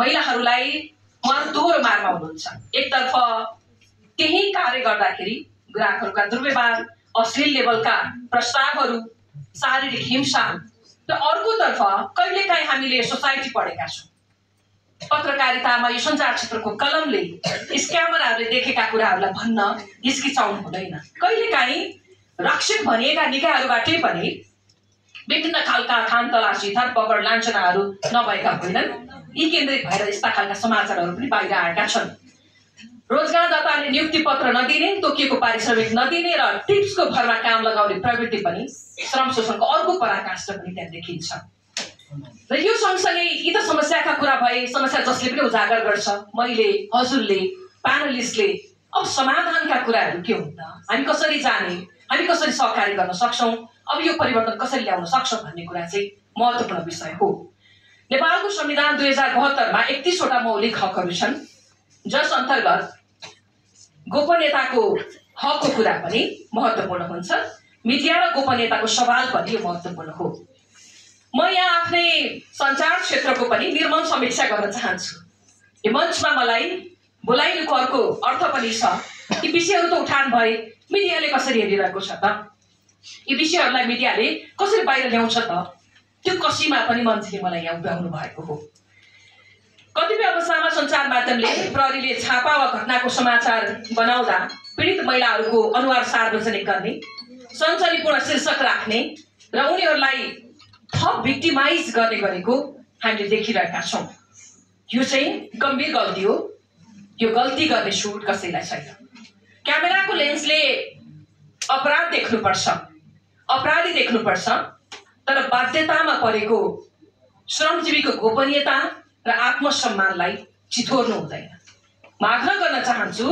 महिलाहरूलाई दोहोरो मारमा हुनुहुन्छ। एकतर्फ केही कार्य गर्दाखेरि ग्राहकहरूका दुर्व्यवहार, अश्लील लेभलका प्रस्तावहरू, शारीरिक हिंसा, र अर्कोतर्फ कहिलेकाहीँ हामीले सोसाइटी पढेका छौँ, पत्रकारितामा यो सञ्चार क्षेत्रको कलमले स्क्यामरहरूले देखेका कुराहरूलाई भन्न हिचकिचाउनु हुँदैन। कहिलेकाहीँ रक्षक भनिएका निकायहरूबाटै पनि विभिन्न खालका खान तलासी, धरपकड, लाञ्छनाहरू नभएका होइनन्। यी केन्द्रित भएर यस्ता खालका समाचारहरू पनि बाहिर आएका छन्। रोजगारदाताले नियुक्ति पत्र नदिने, तोकिएको पारिश्रमिक नदिने र टिप्सको भरमा काम लगाउने प्रवृत्ति पनि श्रम शोषणको अर्को पराकाष्ठ पनि त्यहाँ देखिन्छ। र यो सँगसँगै यी त समस्याका कुरा भए, समस्या जसले पनि उजागर गर्छ, मैले, हजुरले, प्यानलिस्टले। अब समाधानका कुराहरू के हुन् त? हामी कसरी जाने, हामी कसरी सहकारी गर्न सक्छौँ, अब यो परिवर्तन कसरी ल्याउन सक्छौँ भन्ने कुरा चाहिँ महत्त्वपूर्ण विषय हो। नेपालको संविधान 2072 मा 31 वटा मौलिक हकहरू छन्, जस अन्तर्गत गोपनीयताको हकको कुरा पनि महत्त्वपूर्ण हुन्छ। मिडिया र गोपनीयताको सवाल पनि यो महत्त्वपूर्ण हो। म यहाँ आफ्नै सञ्चार क्षेत्रको पनि निर्मम समीक्षा गर्न चाहन्छु। यो मञ्चमा मलाई बोलाइनुको अर्को अर्थ पनि छ। यी विषयहरू त उठान भए, मिडियाले कसरी हेरिरहेको छ त? यी विषयहरूलाई मिडियाले कसरी बाहिर ल्याउँछ त? त्यो कसीमा पनि मञ्चले मलाई यहाँ उभ्याउनु भएको हो। कतिपय अवस्थामा सञ्चार माध्यमले प्रहरीले छापा वा घटनाको समाचार बनाउँदा पीडित महिलाहरूको अनुहार सार्वजनिक गर्ने, सञ्चरीपूर्ण शीर्षक राख्ने र उनीहरूलाई थप भिक्टिमाइज गर्ने गरेको हामीले देखिरहेका छौँ। यो चाहिँ गम्भीर गल्ती हो। यो गल्ती गर्ने छुट कसैलाई छैन। क्यामेराको लेन्सले अपराध देख्नुपर्छ, अपराधी देख्नुपर्छ, तर बाध्यतामा परेको श्रमजीवीको गोपनीयता र आत्मसम्मानलाई चिथोर्नु हुँदैन। म आग्रह गर्न चाहन्छु,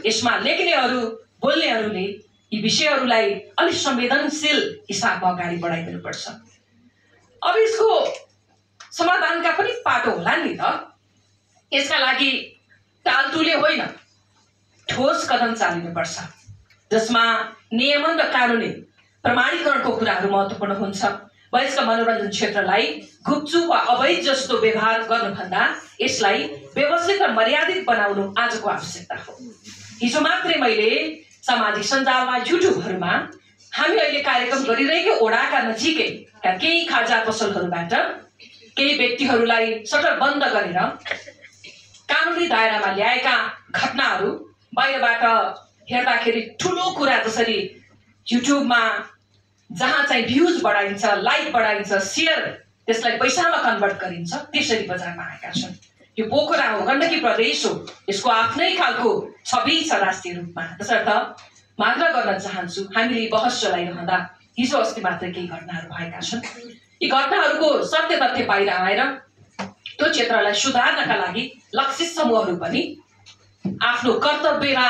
यसमा लेख्नेहरू, बोल्नेहरूले यी विषयहरूलाई अलिक संवेदनशील हिसाबमा अगाडि बढाइदिनुपर्छ। अब यसको समाधानका पनि पाटो होला नि त। यसका लागि टालटुले होइन, ठोस कदम चालिनुपर्छ, जसमा नियमन र कानुनी प्रमाणीकरणको कुराहरू महत्त्वपूर्ण हुन्छ। वयस्क मनोरञ्जन क्षेत्रलाई गुपचुप वा अवैध जस्तो व्यवहार गर्नुभन्दा यसलाई व्यवस्थित र मर्यादित बनाउनु आजको आवश्यकता हो। हिजो मात्रै मैले सामाजिक सञ्जालमा, युट्युबहरूमा हामी अहिले कार्यक्रम गरिरहेको ओडाका नजिकै केही खाजा पसलहरूबाट केही व्यक्तिहरूलाई सटर बन्द गरेर कानुनी दायरामा ल्याएका घटनाहरू बाहिरबाट हेर्दाखेरि ठुलो कुरा, जसरी युट्युबमा जहाँ चाहिँ भ्युज बढाइन्छ, लाइक बढाइन्छ, सेयर त्यसलाई पैसामा कन्भर्ट गरिन्छ, त्यसरी बजारमा आएका छन्। यो पोखरा हो, गण्डकी प्रदेश हो, यसको आफ्नै खालको छवि छ राष्ट्रिय रूपमा। त्यसर्थ म आग्रह गर्न चाहन्छु, हामीले बहस चलाइरहँदा हिजो अस्ति मात्रै केही घटनाहरू भएका छन्। यी घटनाहरूको सत्य तथ्य बाहिर आएर त्यो क्षेत्रलाई सुधार्नका लागि लक्षित समूहहरू पनि आफ्नो कर्तव्यमा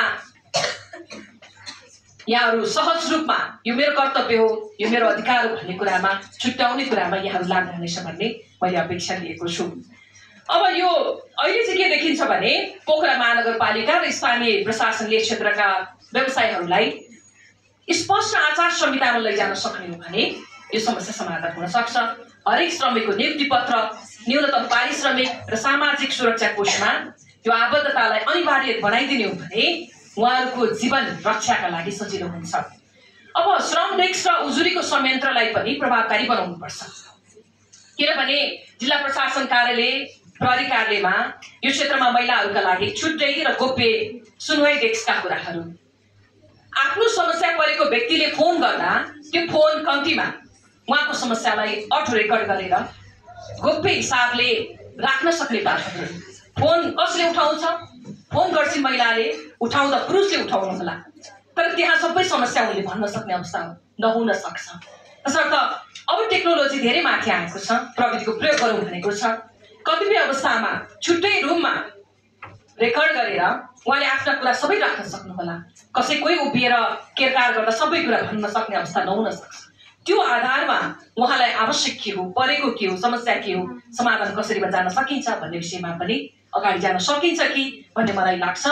यहाँहरू सहज रूपमा यो मेरो कर्तव्य हो, यो मेरो अधिकार हो भन्ने कुरामा, छुट्याउने कुरामा यहाँहरू लाग्नुहुनेछ भन्ने मैले अपेक्षा लिएको छु। अब यो अहिले चाहिँ के देखिन्छ भने पोखरा महानगरपालिका र स्थानीय प्रशासनले क्षेत्रका व्यवसायीहरूलाई स्पष्ट आचार संहितामा लैजान सक्ने हो भने यो समस्या समाधान हुन सक्छ। हरेक श्रमिकको नियुक्ति पत्र, न्यूनतम पारिश्रमिक र सामाजिक सुरक्षा कोषमा यो आबद्धतालाई अनिवार्य बनाइदिने हो भने उहाँहरूको जीवन रक्षाका लागि सजिलो हुन्छ। अब श्रम डेस्क र उजुरीको संयन्त्रलाई पनि प्रभावकारी बनाउनुपर्छ, किनभने जिल्ला प्रशासन कार्यालय, प्रहरी कार्यालयमा यो क्षेत्रमा महिलाहरूका लागि छुट्टै र गोप्य सुनवाई डेस्कका कुराहरू, आफ्नो समस्या परेको व्यक्तिले फोन गर्दा त्यो फोन कम्तीमा उहाँको समस्यालाई अटो रेकर्ड गरेर गोप्य हिसाबले राख्न सक्ने बाटोहरू। फोन कसले उठाउँछ? फोन गर्छिन् महिलाले, उठाउँदा पुरुषले उठाउनु होला, तर त्यहाँ सबै समस्या उनले भन्न सक्ने अवस्था नहुन सक्छ। त्यसर्थ अब टेक्नोलोजी धेरै माथि आएको छ, प्रविधिको प्रयोग गरौँ भनेको छ। कतिपय अवस्थामा छुट्टै रुममा रेकर्ड गरेर उहाँले आफ्ना कुरा सबै राख्न सक्नुहोला। कसै कोही उभिएर केरकार गर्दा सबै कुरा भन्न सक्ने अवस्था नहुन सक्छ। त्यो आधारमा उहाँलाई आवश्यक के हो, परेको के हो, समस्या के हो, समाधान कसरी जान सकिन्छ भन्ने विषयमा पनि अगाडि जान सकिन्छ कि भन्ने मलाई लाग्छ।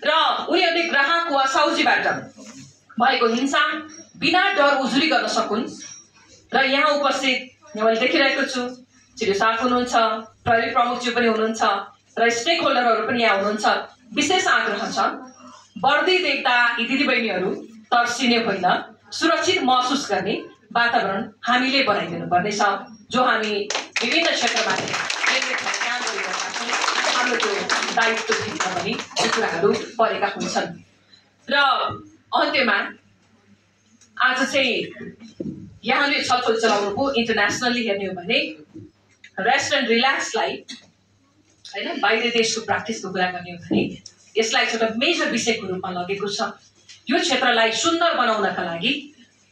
र उनीहरूले ग्राहक वा साउजीबाट भएको हिंसा बिना डर उजुरी गर्न सकुन्। र यहाँ उपस्थित मैले देखिरहेको छु, चिडियो साफ हुनुहुन्छ, प्रहरी प्रमुखज्यू पनि हुनुहुन्छ, र र स्टेक होल्डरहरू पनि यहाँ हुनुहुन्छ। विशेष आग्रह छ, बढ्दै देख्दा यी दिदीबहिनीहरू तर्सिने होइन, सुरक्षित महसुस गर्ने वातावरण हामीले बनाइदिनु पर्नेछ। जो हामी विभिन्न क्षेत्रमा काम गरिरहेका छौँ, हाम्रो त्यो दायित्वभित्र पनि यी कुराहरू परेका हुन्छन्। र अन्त्यमा आज चाहिँ यहाँले छलफल चलाउनुको इन्टरनेसनली हेर्ने हो भने रेस्ट एन्ड रिल्याक्सलाई होइन बाहिर देशको प्र्याक्टिसको कुरा गर्ने हो भने यसलाई एउटा मेजर विषयको रूपमा लगेको छ। यो क्षेत्रलाई सुन्दर बनाउनका लागि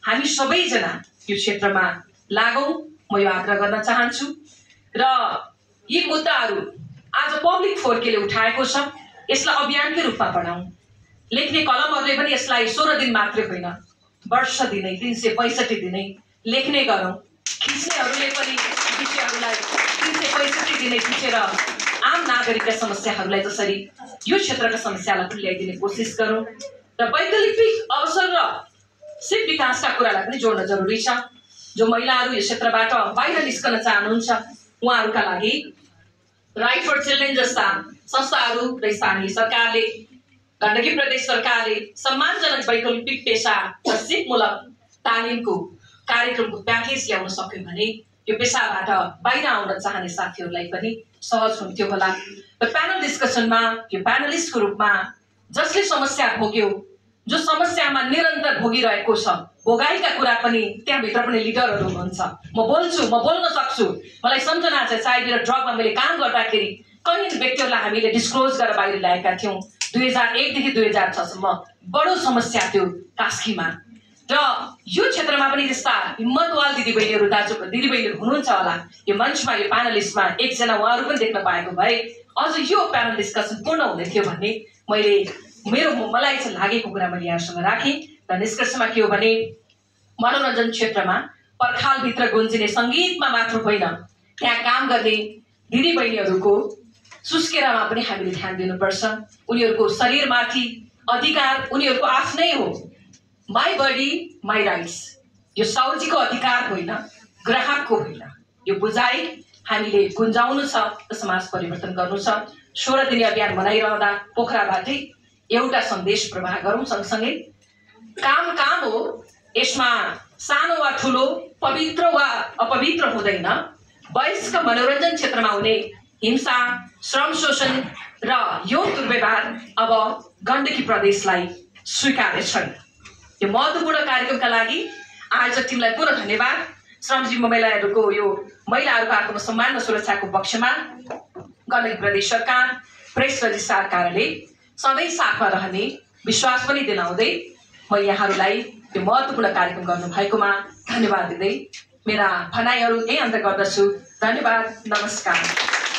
हामी सबैजना यो क्षेत्रमा लागौँ, म यो आग्रह गर्न चाहन्छु। र यी मुद्दाहरू आज पब्लिक फोरमले उठाएको छ, यसलाई अभियानकै रूपमा बढाउँ। लेख्ने कलमहरूले पनि यसलाई 16 दिन मात्रै होइन, वर्ष दिनै 365 दिनै लेख्ने गरौँ। खिच्नेहरूले पनि विषयहरूलाई 365 दिनै खिचेर आम नागरिकका समस्याहरूलाई जसरी यो क्षेत्रका समस्यालाई तुल्याइदिने कोसिस गरौँ। र वैकल्पिक अवसर र सिप विकासका कुरालाई पनि जोड्न जरुरी छ। जो महिलाहरू यो क्षेत्रबाट बाहिर निस्कन चाहनुहुन्छ उहाँहरूका लागि राइट फर चिल्ड्रेन जस्ता संस्थाहरू र स्थानीय सरकारले, गण्डकी प्रदेश सरकारले सम्मानजनक वैकल्पिक पेशा र सिपमूलक तालिमको कार्यक्रमको प्याकेज ल्याउन सक्यो भने यो पेसाबाट बाहिर आउन चाहने साथीहरूलाई पनि सहज हुन्थ्यो होला। र प्यानल डिस्कसनमा यो प्यानलिस्टको रूपमा जसले समस्या भोग्यो, जो समस्यामा निरन्तर भोगिरहेको छ, भोगाइका कुरा पनि त्यहाँभित्र पनि लिडरहरू हुनुहुन्छ। म बोल्छु, म बोल्न सक्छु, मलाई सम्झना छ चाइल्ड ड्रगमा मैले काम गर्दाखेरि कहीँ व्यक्तिहरूलाई हामीले डिस्क्लोज गरेर बाहिर ल्याएका थियौँ। 2001 देखि 2006 सम्म बडो समस्या थियो कास्कीमा। र यो क्षेत्रमा पनि त्यस्ता हिम्मतवाल दिदीबहिनीहरू दिदीबहिनीहरू हुनुहुन्छ होला। यो मञ्चमा यो प्यानलिस्टमा एकजना उहाँहरू पनि देख्न पाएको भए अझ यो प्यानल डिस्कसन पूर्ण हुँदै थियो भन्ने मलाई चाहिँ लागेको कुरा मैले यहाँसँग राखेँ। र निष्कर्षमा के हो भने मनोरञ्जन क्षेत्रमा पर्खालभित्र गुन्जिने सङ्गीतमा मात्र होइन, त्यहाँ काम गर्ने दिदीबहिनीहरूको सुस्केरामा पनि हामीले ध्यान दिनुपर्छ। उनीहरूको शरीरमाथि अधिकार उनीहरूको आफ्नै हो। माई बडी माई राइट्स, यो साउजीको अधिकार होइन, ग्राहकको होइन। यो बुझाइ हामीले गुन्जाउनु छ र समाज परिवर्तन गर्नु छ। 16 दिने अभियान मनाइरहँदा पोखराबाटै एउटा सन्देश प्रवाह गरौँ। सँगसँगै काम हो, यसमा सानो वा ठुलो, पवित्र वा अपवित्र हुँदैन। वयस्क मनोरञ्जन क्षेत्रमा हुने हिंसा, श्रम शोषण र यौन दुर्व्यवहार अब गण्डकी प्रदेशलाई स्वीकार्य छैन। यो महत्त्वपूर्ण कार्यक्रमका लागि आयोजक टिमलाई पुनः धन्यवाद। श्रमजीवी महिलाहरूको यो महिलाहरूको आत्मसम्मान र सुरक्षाको पक्षमा गण्डकी प्रदेश सरकार, प्रेस रजिस्ट्रार कार्यालय सधैँ साथमा रहने विश्वास पनि दिलाउँदै म यहाँहरूलाई यो महत्त्वपूर्ण कार्यक्रम गर्नुभएकोमा धन्यवाद दिँदै मेरा भनाइहरू यही अन्त गर्दछु। धन्यवाद, नमस्कार।